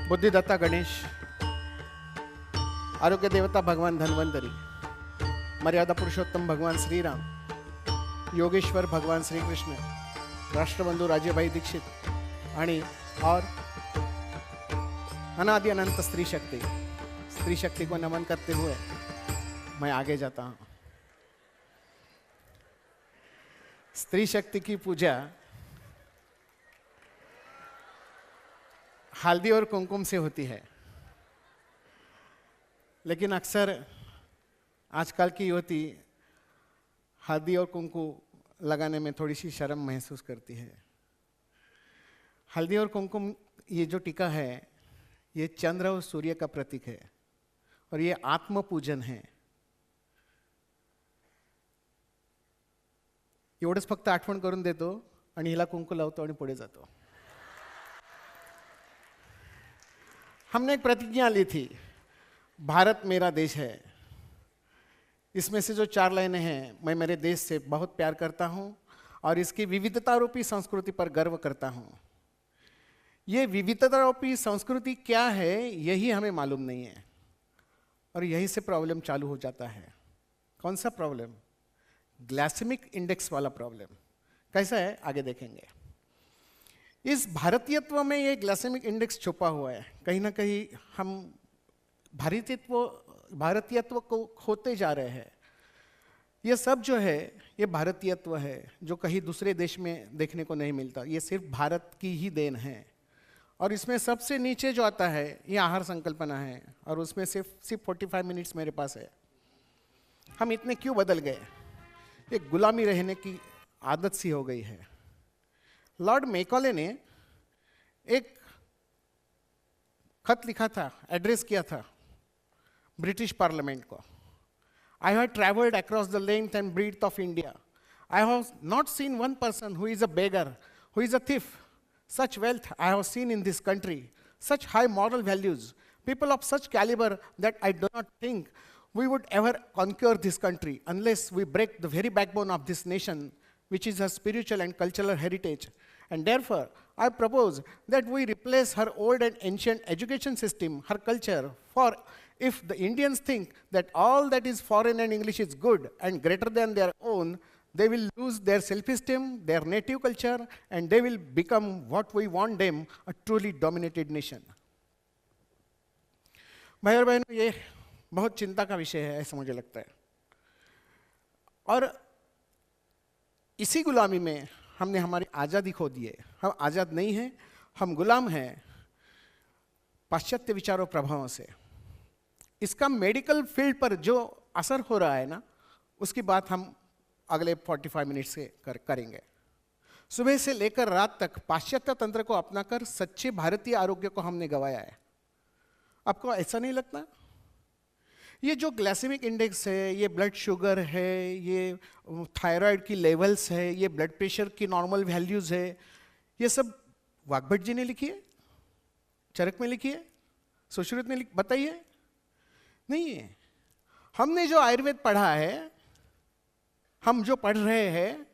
बुद्धिदाता गणेश, आरोग्य देवता भगवान धन्वंतरी, मर्यादा पुरुषोत्तम भगवान श्री राम, योगेश्वर भगवान श्री कृष्ण, राष्ट्रबंधु राजेभाई दीक्षित आणि और अनादि अनंत स्त्री शक्ति को नमन करते हुए मैं आगे जाता हूं। स्त्री शक्ति की पूजा हल्दी और कुमकुम से होती है, लेकिन अक्सर आजकल की युवती हल्दी और कुमकुम लगाने में थोड़ी सी शर्म महसूस करती है। हल्दी और कुमकुम ये जो टीका है ये चंद्र और सूर्य का प्रतीक है और ये आत्म पूजन है। एवढंच फक्त आठवण करून देतो आणि हिला कुंकू लावतो आणि पुढे जातो। हमने एक प्रतिज्ञा ली थी, भारत मेरा देश है। इसमें से जो 4 लाइनें हैं, मैं मेरे देश से बहुत प्यार करता हूं और इसकी विविधता रूपी संस्कृति पर गर्व करता हूं। ये विविधता रूपी संस्कृति क्या है यही हमें मालूम नहीं है और यही से प्रॉब्लम चालू हो जाता है। कौन सा प्रॉब्लम? ग्लाइसेमिक इंडेक्स वाला प्रॉब्लम। कैसा है आगे देखेंगे। इस भारतीयत्व में ये ग्लाइसेमिक इंडेक्स छुपा हुआ है। कहीं ना कहीं हम भारतीयत्व को खोते जा रहे हैं। ये सब जो है ये भारतीयत्व है जो कहीं दूसरे देश में देखने को नहीं मिलता। ये सिर्फ भारत की ही देन है और इसमें सबसे नीचे जो आता है ये आहार संकल्पना है और उसमें सिर्फ 45 मिनट्स मेरे पास है। हम इतने क्यों बदल गए? ये गुलामी रहने की आदत सी हो गई है। लॉर्ड मैकॉले ने एक खत लिखा था, एड्रेस किया था ब्रिटिश पार्लियामेंट को। I have traveled across the length and breadth of India. I have not seen one person who is a beggar, who is a thief. Such wealth I have seen in this country, such high moral values, people of such caliber that I do not think we would ever conquer this country unless we break the very backbone of this nation, which is her spiritual and cultural heritage. And therefore, I propose that we replace her old and ancient education system, her culture, for if the Indians think that all that is foreign and English is good and greater than their own, they will lose their self-esteem, their native culture, and they will become what we want them, a truly dominated nation. भाई और बहनों, ये बहुत चिंता का विषय है ऐसा मुझे लगता है। और इसी गुलामी में हमने हमारी आज़ादी खो दी है। हम आज़ाद नहीं हैं, हम गुलाम हैं पाश्चात्य विचारों प्रभावों से। इसका मेडिकल फील्ड पर जो असर हो रहा है ना, उसकी बात हम अगले 45 मिनट से करेंगे। सुबह से लेकर रात तक पाश्चात्य तंत्र को अपनाकर सच्चे भारतीय आरोग्य को हमने गंवाया है। आपको ऐसा नहीं लगता? ये जो ग्लाइसेमिक इंडेक्स है, ये ब्लड शुगर है, ये थायराइड की लेवल्स है, ये ब्लड प्रेशर की नॉर्मल वैल्यूज है, ये सब वाग्भट जी ने लिखी है, चरक में लिखी है, सुश्रुत ने बताइए? नहीं है। हमने जो आयुर्वेद पढ़ा है, हम जो पढ़ रहे हैं,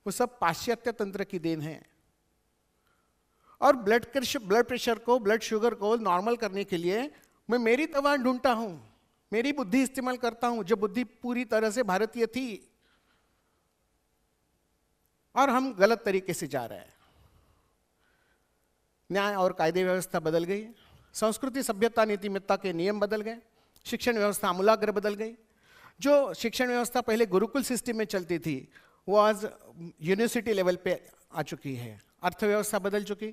वो सब पाश्चात्य तंत्र की देन है। और ब्लड प्रेशर को, ब्लड शुगर को नॉर्मल करने के लिए मैं मेरी दवा ढूंढता हूं, मेरी बुद्धि इस्तेमाल करता हूं, जो बुद्धि पूरी तरह से भारतीय थी, और हम गलत तरीके से जा रहे हैं। न्याय और कायदे व्यवस्था बदल गई, संस्कृति सभ्यता नीतिमत्ता के नियम बदल गए, शिक्षण व्यवस्था आमूलाग्र बदल गई। जो शिक्षण व्यवस्था पहले गुरुकुल सिस्टम में चलती थी वो आज यूनिवर्सिटी लेवल पे आ चुकी है। अर्थव्यवस्था बदल चुकी।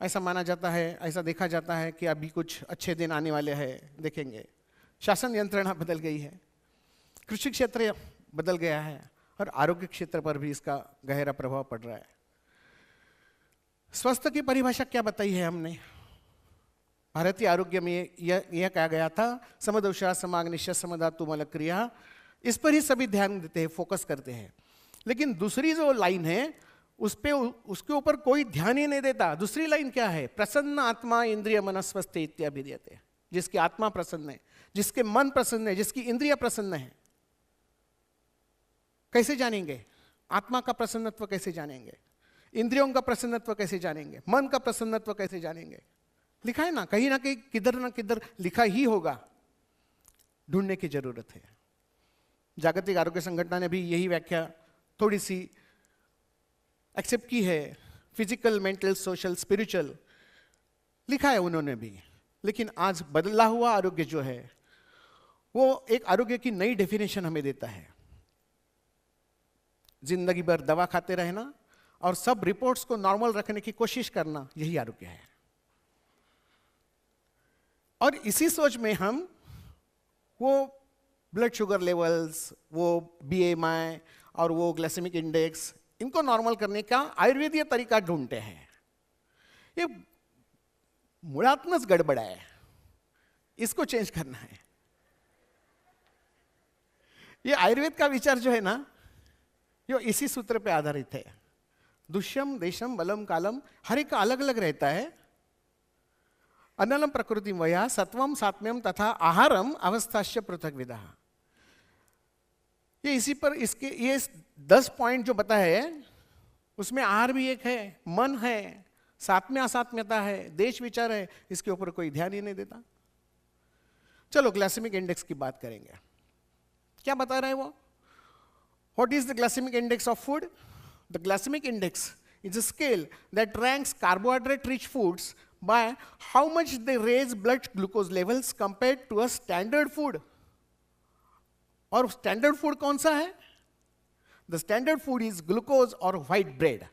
ऐसा माना जाता है, ऐसा देखा जाता है कि अभी कुछ अच्छे दिन आने वाले हैं, देखेंगे। शासन यंत्रणा बदल गई है, कृषि क्षेत्र बदल गया है और आरोग्य क्षेत्र पर भी इसका गहरा प्रभाव पड़ रहा है। स्वास्थ्य की परिभाषा क्या बताई है हमने? भारतीय आरोग्य में यह कहा गया था, समदोषा समाग्निश्य समधातु मलक्रिया। इस पर ही सभी ध्यान देते हैं, फोकस करते हैं। लेकिन दूसरी जो लाइन है उसके ऊपर कोई ध्यान ही नहीं देता। दूसरी लाइन क्या है? प्रसन्न आत्मा इंद्रिय मनस्वस्थ इत्याभिधीयते। जिसकी आत्मा प्रसन्न है, जिसके मन प्रसन्न है, जिसकी इंद्रिय प्रसन्न है। कैसे जानेंगे? आत्मा का प्रसन्नत्व कैसे जानेंगे? इंद्रियों का प्रसन्नत्व कैसे जानेंगे? मन का प्रसन्नत्व कैसे जानेंगे? लिखा है ना कहीं किधर ना किधर लिखा ही होगा, ढूंढने की जरूरत है। जागतिक आरोग्य संगठन ने भी यही व्याख्या थोड़ी सी एक्सेप्ट की है, फिजिकल, मेंटल, सोशल, स्पिरिचुअल लिखा है उन्होंने भी। लेकिन आज बदला हुआ आरोग्य जो है वो एक आरोग्य की नई डेफिनेशन हमें देता है। जिंदगी भर दवा खाते रहना और सब रिपोर्ट्स को नॉर्मल रखने की कोशिश करना, यही आरोग्य है। और इसी सोच में हम वो ब्लड शुगर लेवल्स, वो BMI और वो ग्लाइसेमिक इंडेक्स, इनको नॉर्मल करने का आयुर्वेदीय तरीका ढूंढते हैं। ये मुळात्मक गड़बड़ है, इसको चेंज करना है। ये आयुर्वेद का विचार जो है ना, ये इसी सूत्र पे आधारित है। दुष्यम देशम बलम कालम, हर एक का अलग अलग रहता है। अनलम प्रकृति वया सत्वम सात्म्यम तथा आहारम अवस्थाश्य पृथक विदा। ये इसी पर इसके ये 10 पॉइंट जो बताए है उसमें आहार भी एक है, मन है, सात्म्य असात्म्यता है, देश विचार है, इसके ऊपर कोई ध्यान ही नहीं देता। चलो ग्लाइसेमिक इंडेक्स की बात करेंगे। क्या बता रहे हैं वो? What is the glycemic index of food? The glycemic index is a scale that ranks carbohydrate-rich foods by how much they raise blood glucose levels compared to a standard food. और standard food कौन सा है? The standard food is glucose और white bread.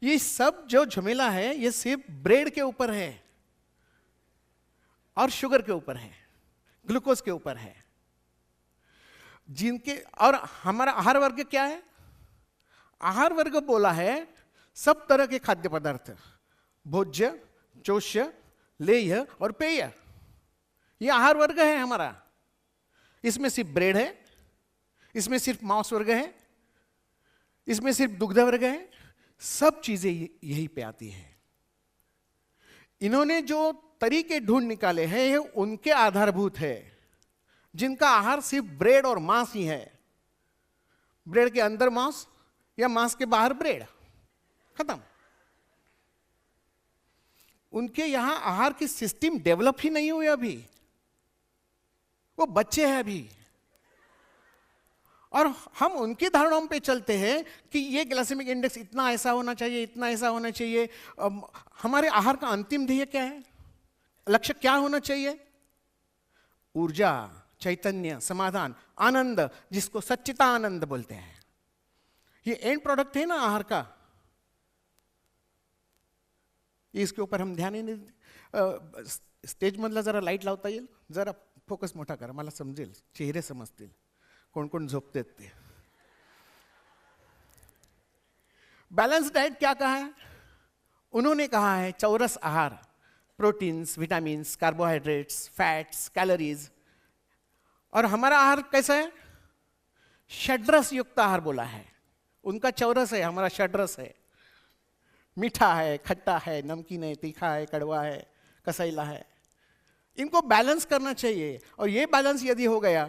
ये सब जो झमेला है ये सिर्फ ब्रेड के ऊपर है और शुगर के ऊपर है, ग्लूकोज के ऊपर है। जिनके और हमारा आहार वर्ग क्या है? आहार वर्ग बोला है सब तरह के खाद्य पदार्थ, भोज्य, चोष्य, लेह्य और पेय, ये आहार वर्ग है हमारा। इसमें सिर्फ ब्रेड है, इसमें सिर्फ मांस वर्ग है, इसमें सिर्फ दुग्ध वर्ग है, सब चीजें यही पे आती है। इन्होंने जो तरीके ढूंढ निकाले हैं ये उनके आधारभूत है, जिनका आहार सिर्फ ब्रेड और मांस ही है। ब्रेड के अंदर मांस या मांस के बाहर ब्रेड, खत्म। उनके यहां आहार की सिस्टम डेवलप ही नहीं हुई अभी, वो बच्चे हैं अभी। और हम उनकी धारणाओं पे चलते हैं कि ये ग्लाइसेमिक इंडेक्स इतना ऐसा होना चाहिए, इतना ऐसा होना चाहिए। हमारे आहार का अंतिम ध्येय क्या है? लक्ष्य क्या होना चाहिए? ऊर्जा, चैतन्य, समाधान, आनंद, जिसको सच्चिता आनंद बोलते हैं। ये एंड प्रोडक्ट है ना आहार का, इसके ऊपर हम ध्यान ही नहीं। स्टेज मधला जरा लाईट लावता येईल? जरा फोकस मोठा करा, मला समजेल, चेहरे समजतील कोण कोण झोपते ते। बैलेंस डाइट क्या कहा है उन्होंने? कहा है चौरस आहार, proteins, vitamins, carbohydrates, fats, calories. और हमारा आहार कैसा है? षड्रस युक्त आहार बोला है। उनका चौरस है, हमारा षड्रस है। मीठा है, खट्टा है, नमकीन है, तीखा है, कड़वा है, कसैला है। इनको बैलेंस करना चाहिए। और ये बैलेंस यदि हो गया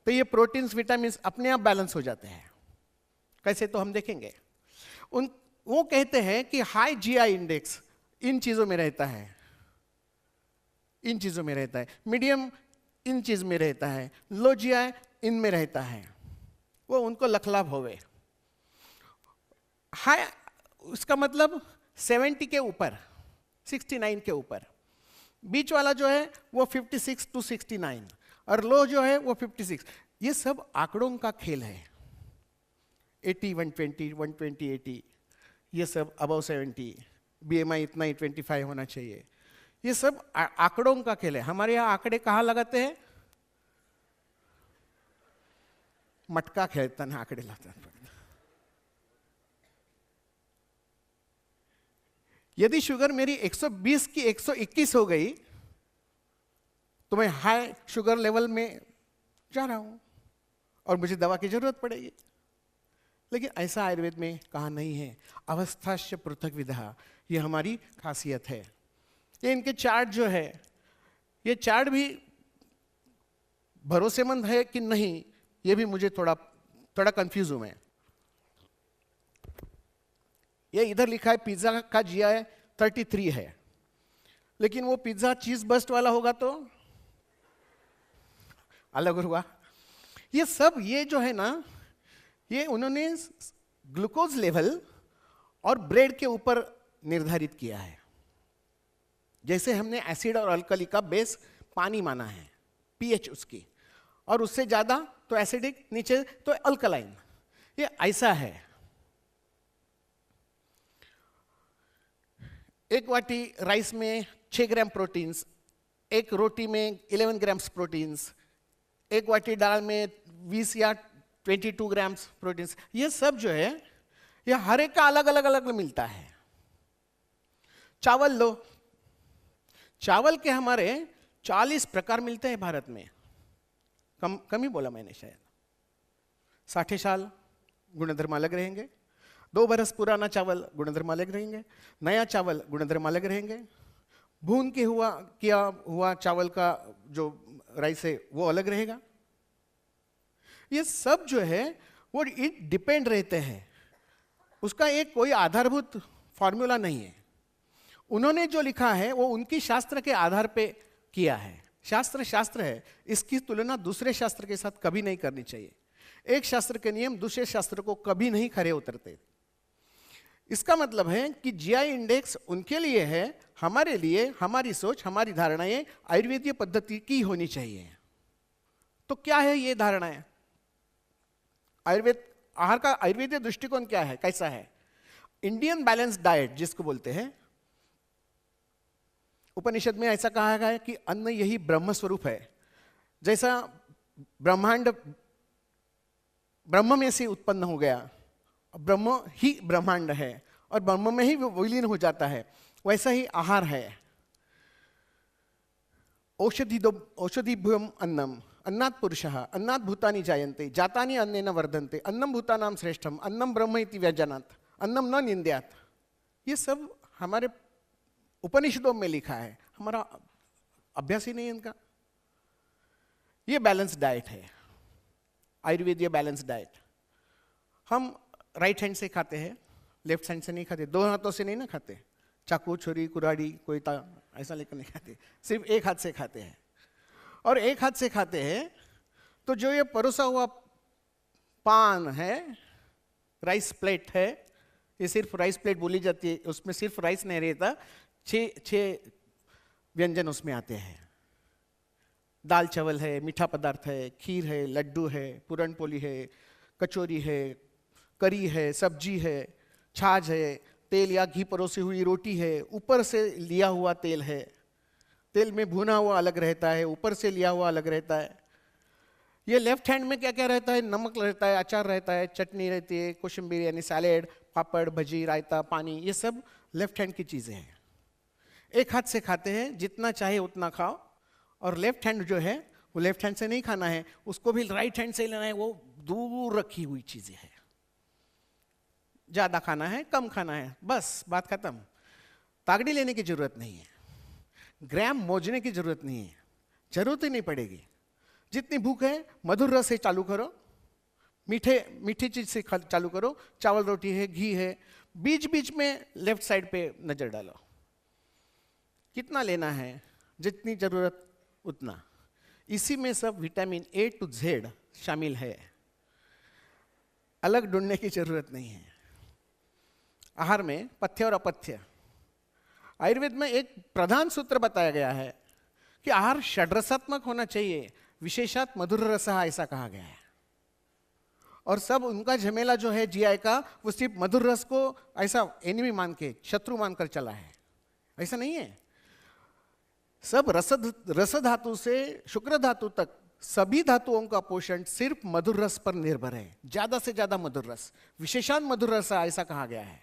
तो ये प्रोटीन्स, विटामिन्स अपने आप बैलेंस हो जाते हैं। कैसे? तो हम देखेंगे। वो कहते हैं कि हाई GI इंडेक्स इन चीजों में रहता है, इन चीजों में रहता है, मीडियम इन चीज में रहता है, लो GI इनमें रहता है। वो उनको लखलाभ होवे। हाई उसका मतलब 70 के ऊपर, 69 के ऊपर। बीच वाला जो है वो 56 to 69 और लो जो है वो 56। ये सब आंकड़ों का खेल है। 80, 120, 120, 80, ये सब अबव 70, BMI इतना ही 25 होना चाहिए। ये सब आंकड़ों का खेल है। हमारे यहाँ आंकड़े कहाँ लगाते हैं? मटका खेलता ना आंकड़े लाते हैं। यदि शुगर मेरी 120 की 121 हो गई तो मैं हाई शुगर लेवल में जा रहा हूं और मुझे दवा की जरूरत पड़ेगी। लेकिन ऐसा आयुर्वेद में कहा नहीं है। अवस्थाश्य पृथक विधा, ये हमारी खासियत है। ये इनके चार्ट जो है, ये चार्ट भी भरोसेमंद है कि नहीं, ये भी मुझे थोड़ा कंफ्यूज हूं मैं। ये इधर लिखा है पिज्जा का GI 33 है, लेकिन वो पिज्जा चीज बस्ट वाला होगा तो अलग हुआ। ये सब ये जो है ना, ये उन्होंने ग्लूकोज लेवल और ब्रेड के ऊपर निर्धारित किया है। जैसे हमने एसिड और अल्कली का बेस पानी माना है, पीएच उसकी, और उससे ज्यादा तो एसिडिक, नीचे तो अल्कलाइन, ये ऐसा है। एक वाटी राइस में 6 ग्राम प्रोटीन्स, एक रोटी में 11 ग्राम्स प्रोटीन्स, एक वाटी दाल में 20 या 22 ग्राम्स प्रोटीन्स, ये सब जो है ये हर एक का अलग अलग अलग मिलता है। चावल लो, चावल के हमारे 40 प्रकार मिलते हैं भारत में, कम ही बोला मैंने शायद। 60 साल गुणधर्म अलग रहेंगे, 2 बरस पुराना चावल गुणधर्म अलग रहेंगे, नया चावल गुणधर्म अलग रहेंगे, भून के किया हुआ चावल का जो राइस है वो अलग रहेगा। ये सब जो है वो इट डिपेंड रहते हैं, उसका एक कोई आधारभूत फॉर्मूला नहीं है। उन्होंने जो लिखा है वो उनकी शास्त्र के आधार पे किया है। शास्त्र शास्त्र है, इसकी तुलना दूसरे शास्त्र के साथ कभी नहीं करनी चाहिए। एक शास्त्र के नियम दूसरे शास्त्र को कभी नहीं खरे उतरते। इसका मतलब है कि जीआई इंडेक्स उनके लिए है, हमारे लिए हमारी सोच, हमारी धारणाएं आयुर्वेदीय पद्धति की होनी चाहिए। तो क्या है ये धारणाएं? आहार का आयुर्वेदीय दृष्टिकोण क्या है, कैसा है? इंडियन बैलेंस डाइट जिसको बोलते हैं, उपनिषद में ऐसा कहा गया है कि अन्न यही ब्रह्म स्वरूप है। जैसा ब्रह्मांड ब्रह्म में से उत्पन्न हो गया, ब्रह्म ही ब्रह्मांड है और ब्रह्म में ही विलीन हो जाता है, वैसा ही आहार है। औषधिभूतम् अन्नम, अन्नात् पुरुषः, अन्नात् भूतानि जायन्ते, जातानि अन्नेन वर्धन्ते, अन्नम भूतानां श्रेष्ठम, अन्नम ब्रह्म इति व्यजानात्, अन्नम न निंद्यात्। ये सब हमारे उपनिषदों में लिखा है, हमारा अभ्यास ही नहीं है इनका। ये बैलेंस डाइट है, आयुर्वेदीय बैलेंस डाइट। हम राइट हैंड से खाते हैं, लेफ्ट हैंड से नहीं खाते, 2 हाथों से नहीं ना खाते, चाकू छुरी कुराड़ी कोई ऐसा लेकर नहीं खाते, सिर्फ एक हाथ से खाते हैं। और एक हाथ से खाते हैं तो जो ये परोसा हुआ पान है, राइस प्लेट है, ये सिर्फ राइस प्लेट बोली जाती है, उसमें सिर्फ राइस नहीं रहता, 6 व्यंजन उसमें आते हैं। दाल चावल है, मीठा पदार्थ है, खीर है, लड्डू है, पूरन पोली है, कचौरी है, करी है, सब्जी है, छाछ है, तेल या घी परोसी हुई रोटी है, ऊपर से लिया हुआ तेल है, तेल में भुना हुआ अलग रहता है, ऊपर से लिया हुआ अलग रहता है। ये लेफ्ट हैंड में क्या क्या रहता है? नमक रहता है, अचार रहता है, चटनी रहती है, कोशिम्बीर यानी सैलेड, पापड़, भजी, रायता, पानी, ये सब लेफ्ट हैंड की चीजें हैं। एक हाथ से खाते हैं, जितना चाहे उतना खाओ। और लेफ्ट हैंड जो है वो लेफ्ट हैंड से नहीं खाना है, उसको भी राइट हैंड से लेना है, वो दूर रखी हुई चीजें हैं। ज्यादा खाना है, कम खाना है, बस बात खत्म। तागड़ी लेने की जरूरत नहीं है, ग्राम मोजने की जरूरत नहीं है, जरूरत ही नहीं पड़ेगी। जितनी भूख है मधुर रस से चालू करो, मीठी चीज से चालू करो, चावल रोटी है, घी है, बीच बीच में लेफ्ट साइड पे नजर डालो, कितना लेना है, जितनी जरूरत उतना। इसी में सब विटामिन ए टू जेड शामिल है, अलग ढूंढने की जरूरत नहीं है। आहार में पथ्य और अपथ्य, आयुर्वेद में एक प्रधान सूत्र बताया गया है कि आहार षड्रसात्मक होना चाहिए, विशेषात मधुर रसः, ऐसा कहा गया है। और सब उनका झमेला जो है जीआई का, वो सिर्फ मधुर रस को ऐसा एनिमी मान के, शत्रु मानकर चला है, ऐसा नहीं है। सब रस धातु से शुक्र धातु तक सभी धातुओं का पोषण सिर्फ मधुर रस पर निर्भर है, ज्यादा से ज्यादा मधुर रस, विशेषांत मधुर रस, ऐसा कहा गया है।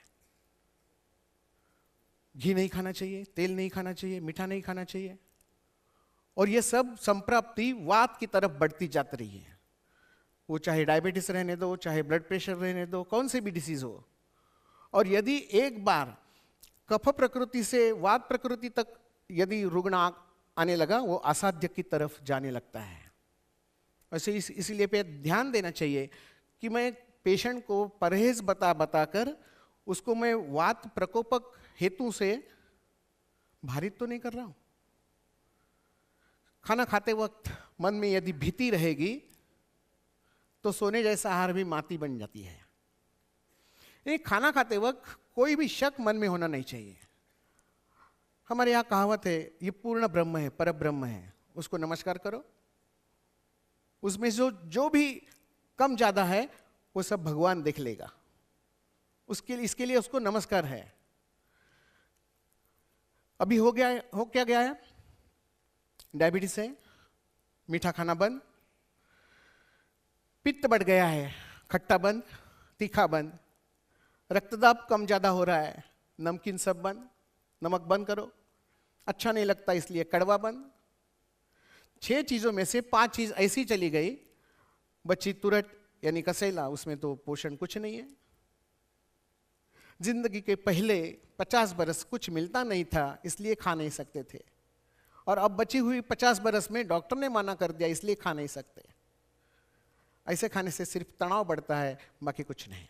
घी नहीं खाना चाहिए, तेल नहीं खाना चाहिए, मीठा नहीं खाना चाहिए। और ये सब संप्राप्ति वात की तरफ बढ़ती जाती रही है, वो चाहे डायबिटीज रहने दो, चाहे ब्लड प्रेशर रहने दो, कौन से भी डिसीज हो। और यदि एक बार कफ प्रकृति से वात प्रकृति तक यदि रुग्ण आने लगा, वो असाध्य की तरफ जाने लगता है। वैसे इसीलिए पे ध्यान देना चाहिए कि मैं पेशेंट को परहेज बताकर उसको मैं वात प्रकोपक हेतु से भारित तो नहीं कर रहा हूं? खाना खाते वक्त मन में यदि भीति रहेगी तो सोने जैसा आहार भी माटी बन जाती है। ये खाना खाते वक्त कोई भी शक मन में होना नहीं चाहिए। हमारे यहाँ कहावत है, ये पूर्ण ब्रह्म है, पर ब्रह्म है, उसको नमस्कार करो। उसमें जो भी कम ज्यादा है वो सब भगवान देख लेगा, इसके लिए उसको नमस्कार है। अभी हो क्या गया है? डायबिटीज है, मीठा खाना बंद, पित्त बढ़ गया है, खट्टा बंद, तीखा बंद, रक्तदाब कम ज्यादा हो रहा है, नमकीन सब बंद, नमक बंद करो, अच्छा नहीं लगता इसलिए कड़वा बंद। 6 चीजों में से 5 चीज ऐसी चली गई, बच्ची तुरट यानी कसेला, उसमें तो पोषण कुछ नहीं है। जिंदगी के पहले 50 बरस कुछ मिलता नहीं था इसलिए खा नहीं सकते थे, और अब बची हुई 50 बरस में डॉक्टर ने मना कर दिया इसलिए खा नहीं सकते। ऐसे खाने से सिर्फ तनाव बढ़ता है, बाकी कुछ नहीं।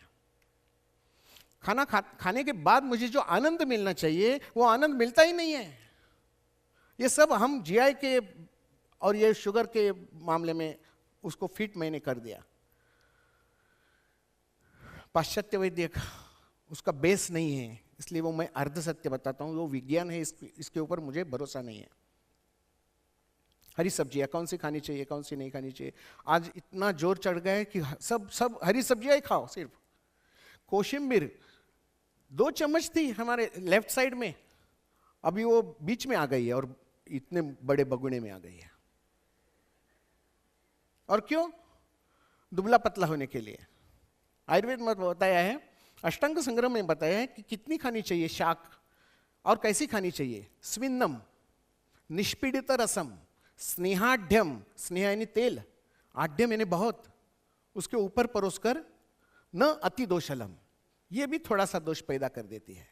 खाने के बाद मुझे जो आनंद मिलना चाहिए वो आनंद मिलता ही नहीं है। ये सब हम जीआई के और ये शुगर के मामले में उसको फिट मैंने कर दिया। पाश्चात्य वैद्य उसका बेस नहीं है, इसलिए वो मैं अर्ध सत्य बताता हूँ, वो विज्ञान है, इसके ऊपर मुझे भरोसा नहीं है। हरी सब्जियां कौन सी खानी चाहिए, कौन सी नहीं खानी चाहिए, आज इतना जोर चढ़ गया है कि सब हरी सब्जियां ही खाओ। सिर्फ कोशिम्बीर 2 चम्मच थी हमारे लेफ्ट साइड में, अभी वो बीच में आ गई है और इतने बड़े बगुने में आ गई है। और क्यों? दुबला पतला होने के लिए। आयुर्वेद में बताया है, अष्टांग संग्रह में बताया है कि कितनी खानी चाहिए शाक और कैसी खानी चाहिए। स्विन्नम, निष्पीडित रसम, स्नेहाढ्यम, स्नेह यानी तेल, आढ्यम यानी बहुत, उसके ऊपर परोसकर, न अति दोषलम, ये भी थोड़ा सा दोष पैदा कर देती है।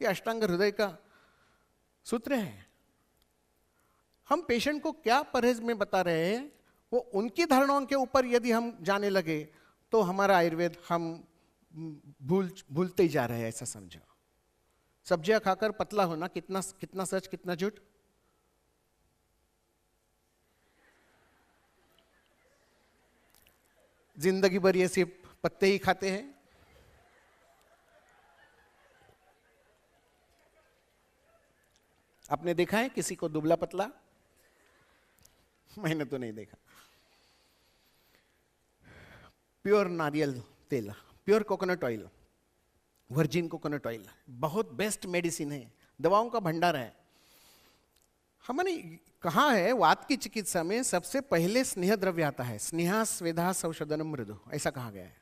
ये अष्टांग हृदय का सूत्र है। हम पेशेंट को क्या परहेज में बता रहे हैं, वो उनकी धारणाओं के ऊपर यदि हम जाने लगे तो हमारा आयुर्वेद हम भूलते ही जा रहे हैं, ऐसा समझो। सब्जियां खाकर पतला होना कितना सच कितना झूठ? जिंदगी भर ये सिर्फ पत्ते ही खाते हैं। आपने देखा है किसी को दुबला पतला? मैंने तो नहीं देखा। प्योर नारियल तेल, pure coconut oil, virgin coconut oil बहुत बेस्ट मेडिसिन है, दवाओं का भंडार है। हमने कहा है वात की चिकित्सा में सबसे पहले स्नेह द्रव्य आता है, स्नेहा स्वेदा औषधनम मृदु, ऐसा कहा गया है।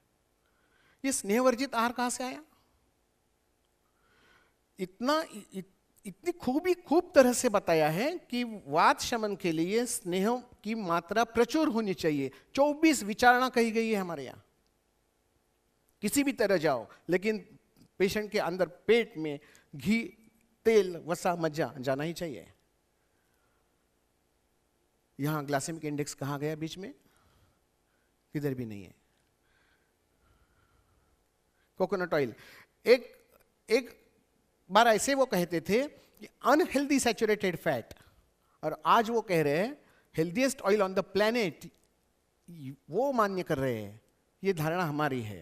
ये स्नेह वर्जित आहार कहां से आया? इतनी खूब तरह से बताया है कि वात शमन के लिए स्नेह की मात्रा प्रचुर होनी चाहिए। 24 विचारणा कही गई है हमारे यहां। किसी भी तरह जाओ, लेकिन पेशेंट के अंदर पेट में घी, तेल, वसा, मज्जा जाना ही चाहिए। यहां ग्लाइसेमिक इंडेक्स कहां गया बीच में? किधर भी नहीं है। कोकोनट ऑयल, एक बार ऐसे वो कहते थे कि अनहेल्दी सैचुरेटेड फैट, और आज वो कह रहे हैं healthiest oil on the planet, वो मान्य कर रहे हैं। ये धारणा हमारी है।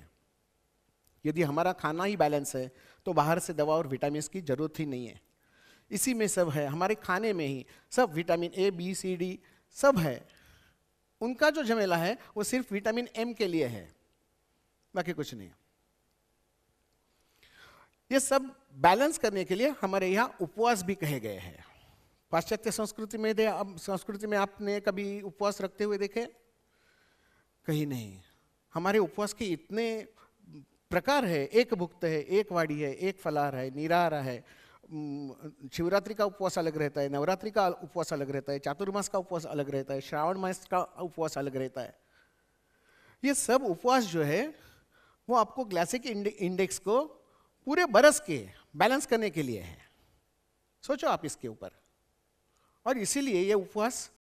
यदि हमारा खाना ही बैलेंस है तो बाहर से दवा और विटामिन की जरूरत ही नहीं है। इसी में सब है, हमारे खाने में ही सब vitamin A, B, C, D सब है। उनका जो झमेला है वो सिर्फ विटामिन एम के लिए है, बाकी कुछ नहीं। ये सब बैलेंस करने के लिए हमारे यहाँ उपवास भी कहे गए हैं। पाश्चात्य संस्कृति में आपने कभी उपवास रखते हुए देखे? कहीं नहीं। हमारे उपवास के इतने प्रकार है, एक भुक्त है, एक वाड़ी है, एक फलाहार है, निराहार है, शिवरात्रि का उपवास अलग रहता है, नवरात्रि का उपवास अलग रहता है, चातुर्मास का उपवास अलग रहता है, श्रावण मास का उपवास अलग रहता है। ये सब उपवास जो है वो आपको ग्लाइसेमिक इंडेक्स को पूरे बरस के बैलेंस करने के लिए है। सोचो आप इसके ऊपर। और इसीलिए ये उपवास